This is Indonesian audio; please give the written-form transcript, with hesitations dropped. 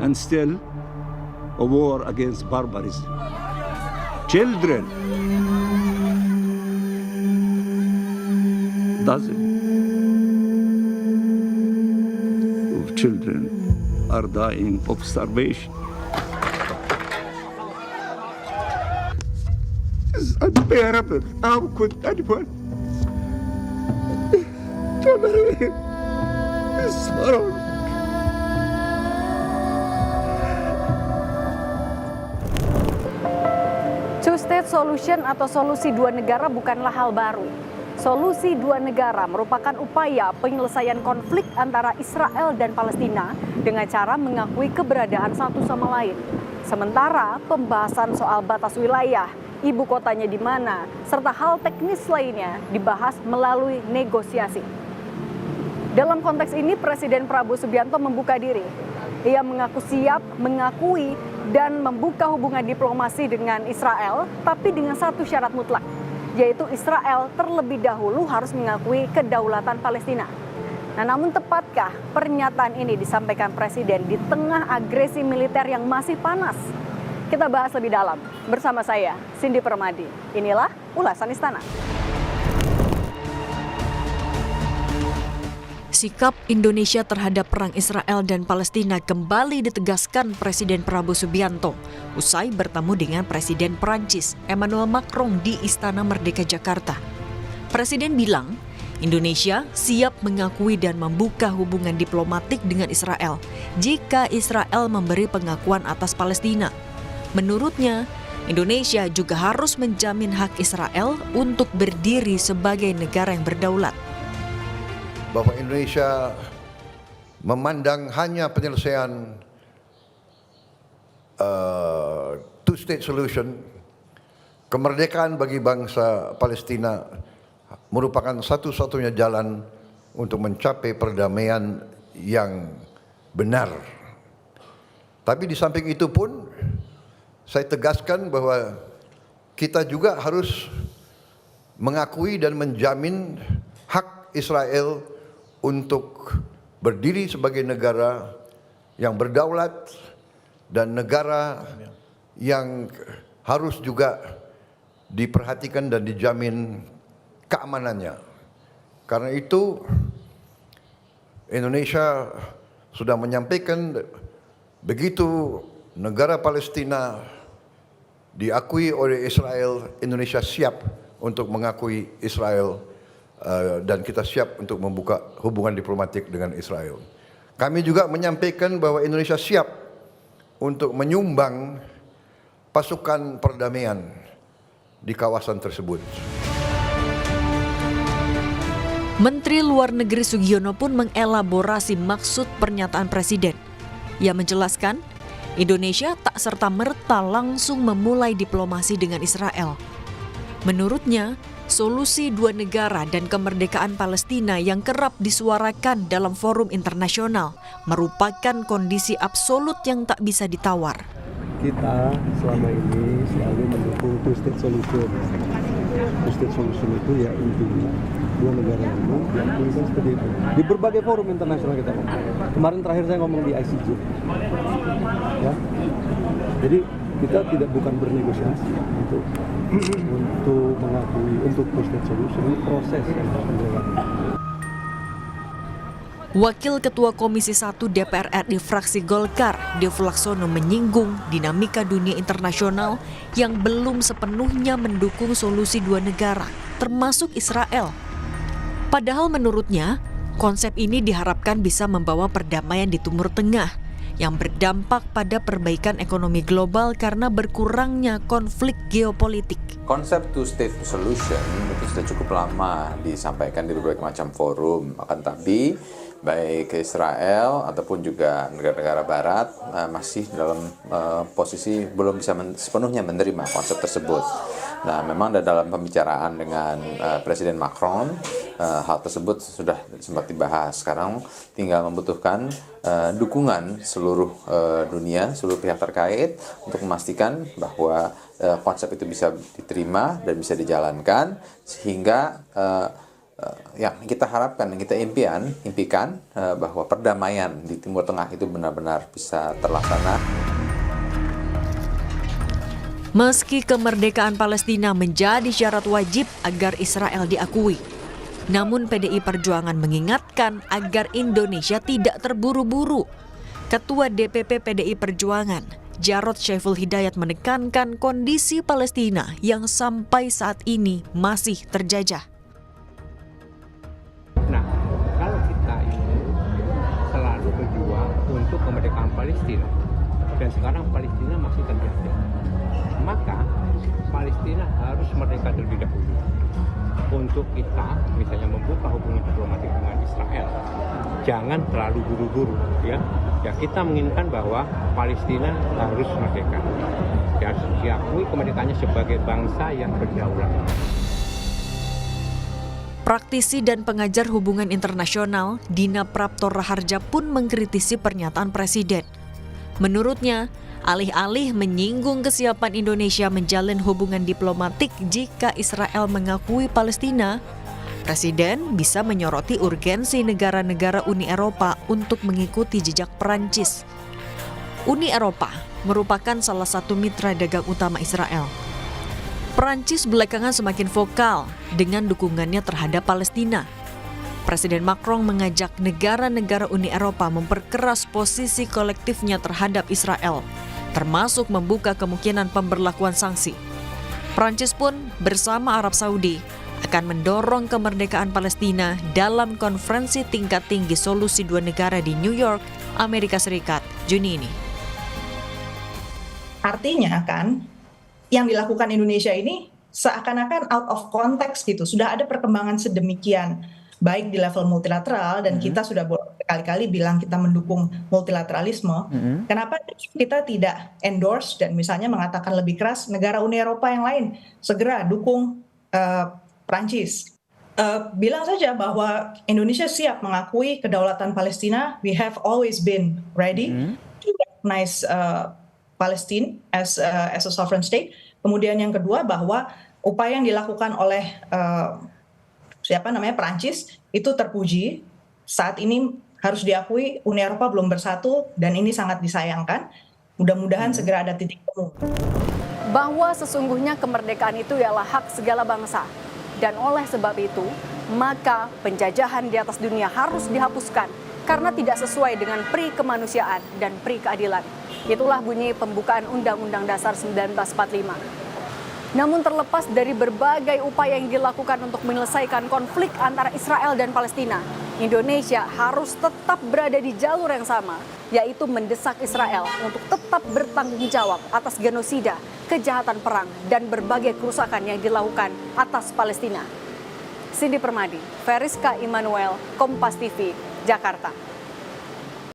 and still a war against barbarism. Children, dozens of children are dying of starvation. It's unbearable. How could anyone tolerate this horror? Two-state solution atau solusi dua negara bukanlah hal baru. Solusi dua negara merupakan upaya penyelesaian konflik antara Israel dan Palestina dengan cara mengakui keberadaan satu sama lain. Sementara pembahasan soal batas wilayah, ibu kotanya di mana, serta hal teknis lainnya dibahas melalui negosiasi. Dalam konteks ini, Presiden Prabowo Subianto membuka diri. Ia mengaku siap mengakui dan membuka hubungan diplomasi dengan Israel, tapi dengan satu syarat mutlak, yaitu Israel terlebih dahulu harus mengakui kedaulatan Palestina. Nah, namun tepatkah pernyataan ini disampaikan Presiden di tengah agresi militer yang masih panas? Kita bahas lebih dalam bersama saya, Cindy Permadi. Inilah ulasan Istana. Sikap Indonesia terhadap perang Israel dan Palestina kembali ditegaskan Presiden Prabowo Subianto usai bertemu dengan Presiden Perancis Emmanuel Macron di Istana Merdeka Jakarta. Presiden bilang, Indonesia siap mengakui dan membuka hubungan diplomatik dengan Israel jika Israel memberi pengakuan atas Palestina. Menurutnya, Indonesia juga harus menjamin hak Israel untuk berdiri sebagai negara yang berdaulat. Bahwa Indonesia memandang hanya penyelesaian two-state solution, kemerdekaan bagi bangsa Palestina merupakan satu-satunya jalan untuk mencapai perdamaian yang benar. Tapi di samping itu pun, saya tegaskan bahwa kita juga harus mengakui dan menjamin hak Israel untuk berdiri sebagai negara yang berdaulat dan negara yang harus juga diperhatikan dan dijamin keamanannya. Karena itu Indonesia sudah menyampaikan begitu negara Palestina diakui oleh Israel, Indonesia siap untuk mengakui Israel dan kita siap untuk membuka hubungan diplomatik dengan Israel. Kami juga menyampaikan bahwa Indonesia siap untuk menyumbang pasukan perdamaian di kawasan tersebut. Menteri Luar Negeri Sugiono pun mengelaborasi maksud pernyataan Presiden. Ia menjelaskan, Indonesia tak serta-merta langsung memulai diplomasi dengan Israel. Menurutnya, solusi dua negara dan kemerdekaan Palestina yang kerap disuarakan dalam forum internasional merupakan kondisi absolut yang tak bisa ditawar. Kita selama ini selalu mendukung two-state solution. Two-state solution itu ya intinya dua negara itu diakui seperti itu. Di berbagai forum internasional kita ngomong. Kemarin terakhir saya ngomong di ICJ. Ya. Jadi kita bukan bernegosiasi untuk mengakui untuk two-state solution, ini proses yang harus dilakukan. Wakil Ketua Komisi 1 DPR RI fraksi Golkar, Dev Laksono menyinggung dinamika dunia internasional yang belum sepenuhnya mendukung solusi dua negara, termasuk Israel. Padahal menurutnya, konsep ini diharapkan bisa membawa perdamaian di Timur Tengah yang berdampak pada perbaikan ekonomi global karena berkurangnya konflik geopolitik. Konsep two-state solution itu sudah cukup lama disampaikan di berbagai macam forum, akan tapi baik Israel ataupun juga negara-negara Barat masih dalam posisi belum bisa sepenuhnya menerima konsep tersebut. Nah, memang dalam pembicaraan dengan Presiden Macron, hal tersebut sudah sempat dibahas. Sekarang tinggal membutuhkan dukungan seluruh dunia, seluruh pihak terkait untuk memastikan bahwa konsep itu bisa diterima dan bisa dijalankan sehingga yang kita harapkan, yang kita impikan bahwa perdamaian di Timur Tengah itu benar-benar bisa terlaksana. Meski kemerdekaan Palestina menjadi syarat wajib agar Israel diakui, namun PDI Perjuangan mengingatkan agar Indonesia tidak terburu-buru. Ketua DPP PDI Perjuangan, Jarod Syaiful Hidayat, menekankan kondisi Palestina yang sampai saat ini masih terjajah. Nah, kalau kita ini selalu berjuang untuk kemerdekaan Palestina, dan sekarang Palestina masih terjajah, maka Palestina harus merdeka terlebih dahulu. Untuk kita, misalnya membuka hubungan diplomatik dengan Israel, jangan terlalu buru-buru, ya. Ya, kita menginginkan bahwa Palestina harus merdeka, harus diakui kemerdekaannya sebagai bangsa yang berdaulat. Praktisi dan pengajar hubungan internasional Dina Prapto Raharja pun mengkritisi pernyataan Presiden. Menurutnya, alih-alih menyinggung kesiapan Indonesia menjalin hubungan diplomatik jika Israel mengakui Palestina, Presiden bisa menyoroti urgensi negara-negara Uni Eropa untuk mengikuti jejak Perancis. Uni Eropa merupakan salah satu mitra dagang utama Israel. Perancis belakangan semakin vokal dengan dukungannya terhadap Palestina. Presiden Macron mengajak negara-negara Uni Eropa memperkeras posisi kolektifnya terhadap Israel, termasuk membuka kemungkinan pemberlakuan sanksi. Prancis pun bersama Arab Saudi akan mendorong kemerdekaan Palestina dalam konferensi tingkat tinggi solusi dua negara di New York, Amerika Serikat, Juni ini. Artinya kan, yang dilakukan Indonesia ini seakan-akan out of context gitu. Sudah ada perkembangan sedemikian, baik di level multilateral, dan kita sudah berkali-kali bilang kita mendukung multilateralisme. Kenapa kita tidak endorse dan misalnya mengatakan lebih keras negara Uni Eropa yang lain segera dukung Prancis? Bilang saja bahwa Indonesia siap mengakui kedaulatan Palestina. We have always been ready to recognize Palestine as a sovereign state. Kemudian yang kedua, bahwa upaya yang dilakukan oleh Prancis itu terpuji. Saat ini harus diakui Uni Eropa belum bersatu dan ini sangat disayangkan. Mudah-mudahan segera ada titik temu. Bahwa sesungguhnya kemerdekaan itu ialah hak segala bangsa. Dan oleh sebab itu, maka penjajahan di atas dunia harus dihapuskan karena tidak sesuai dengan pri kemanusiaan dan pri keadilan. Itulah bunyi pembukaan Undang-Undang Dasar 1945. Namun terlepas dari berbagai upaya yang dilakukan untuk menyelesaikan konflik antara Israel dan Palestina, Indonesia harus tetap berada di jalur yang sama, yaitu mendesak Israel untuk tetap bertanggung jawab atas genosida, kejahatan perang, dan berbagai kerusakan yang dilakukan atas Palestina. Cindy Permadi, Veriska Immanuel, Kompas TV, Jakarta.